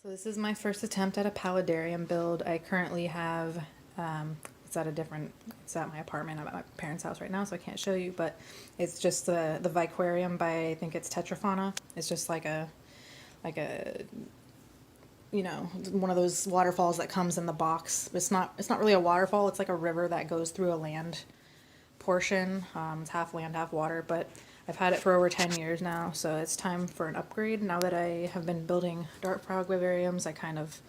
So this is my first attempt at a Paludarium build. I currently have, it's at my apartment. I'm at my parents' house right now, so I can't show you, but it's just the Vicarium by, I think it's Tetrafauna. It's just like a, you know, one of those waterfalls that comes in the box. It's not really a waterfall. It's like a river that goes through a land portion. It's half land, half water, but I've had it for over 10 years now, so it's time for an upgrade. Now that I have been building dart frog vivariums, I kind of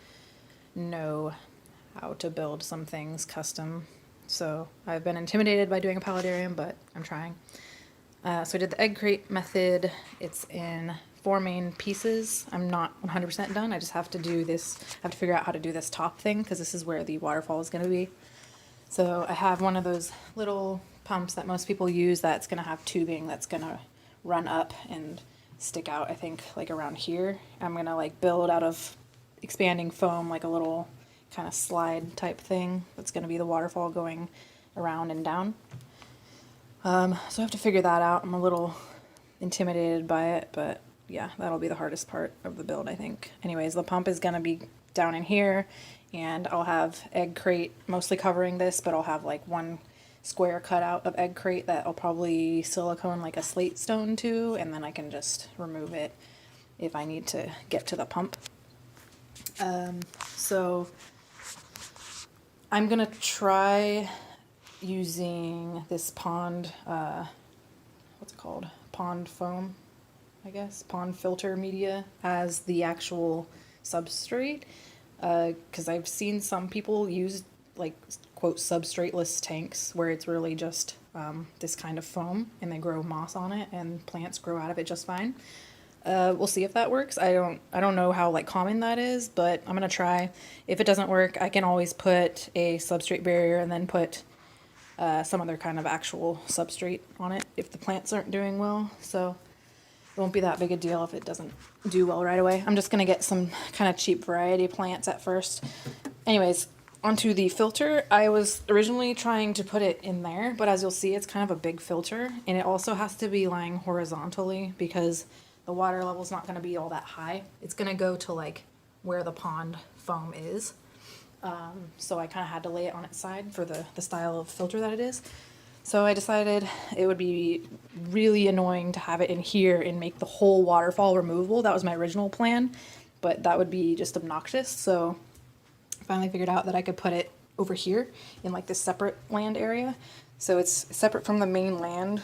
know how to build some things custom. So I've been intimidated by doing a paludarium, but I'm trying. So I did the egg crate method. It's in 4 main pieces. I'm not 100% done. I just have to do this. I have to figure out how to do this top thing because this is where the waterfall is going to be. So I have one of those little pumps that most people use that's going to have tubing that's going to run up and stick out, I think, like around here. I'm going to like build out of expanding foam like a little kind of slide type thing that's going to be the waterfall going around and down. So I have to figure that out. I'm a little intimidated by it, but yeah, that'll be the hardest part of the build, I think. Anyways, the pump is going to be down in here, and I'll have egg crate mostly covering this, but I'll have like one square cutout of egg crate that I'll probably silicone like a slate stone to, and then I can just remove it if I need to get to the pump. So I'm gonna try using this pond, what's it called? Pond foam, I guess, pond filter media as the actual substrate, because I've seen some people use like quote substrateless tanks where it's really just this kind of foam and they grow moss on it and plants grow out of it just fine. We'll see if that works. I don't know how like common that is, but I'm gonna try. If it doesn't work, I can always put a substrate barrier and then put some other kind of actual substrate on it if the plants aren't doing well. So it won't be that big a deal if it doesn't do well right away. I'm just gonna get some kind of cheap variety plants at first. Anyways, onto the filter. I was originally trying to put it in there, but as you'll see, it's kind of a big filter, and it also has to be lying horizontally because the water level is not going to be all that high. It's going to go to like where the pond foam is. So I kind of had to lay it on its side for the style of filter that it is. So I decided it would be really annoying to have it in here and make the whole waterfall removable. That was my original plan, but that would be just obnoxious. So I finally figured out that I could put it over here in like this separate land area. So it's separate from the main land,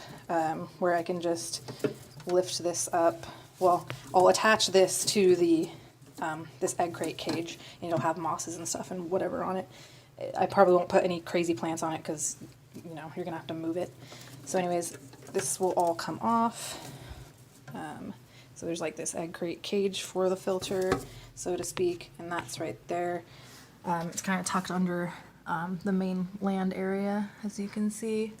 where I can just lift this up. Well, I'll attach this to the this egg crate cage, and it'll have mosses and stuff and whatever on it. I probably won't put any crazy plants on it because, you know, you're gonna have to move it. So anyways, this will all come off. So there's like this egg crate cage for the filter, so to speak, and that's right there. It's kind of tucked under the main land area, as you can see.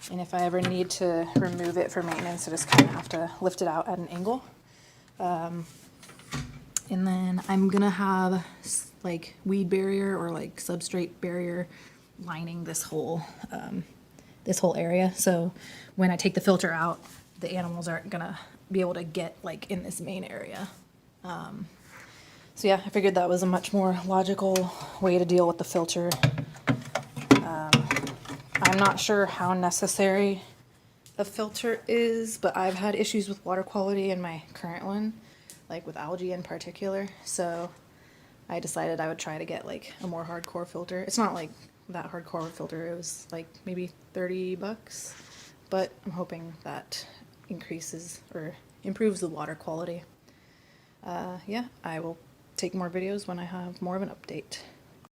And if I ever need to remove it for maintenance, I just kind of have to lift it out at an angle. And then I'm gonna have like weed barrier or like substrate barrier lining this whole area. So when I take the filter out, the animals aren't gonna be able to get like in this main area. So yeah, I figured that was a much more logical way to deal with the filter. I'm not sure how necessary a filter is, but I've had issues with water quality in my current one, like with algae in particular. So I decided I would try to get like a more hardcore filter. It's not like that hardcore filter. It was like maybe $30, but I'm hoping that increases or improves the water quality. Yeah, I will take more videos when I have more of an update.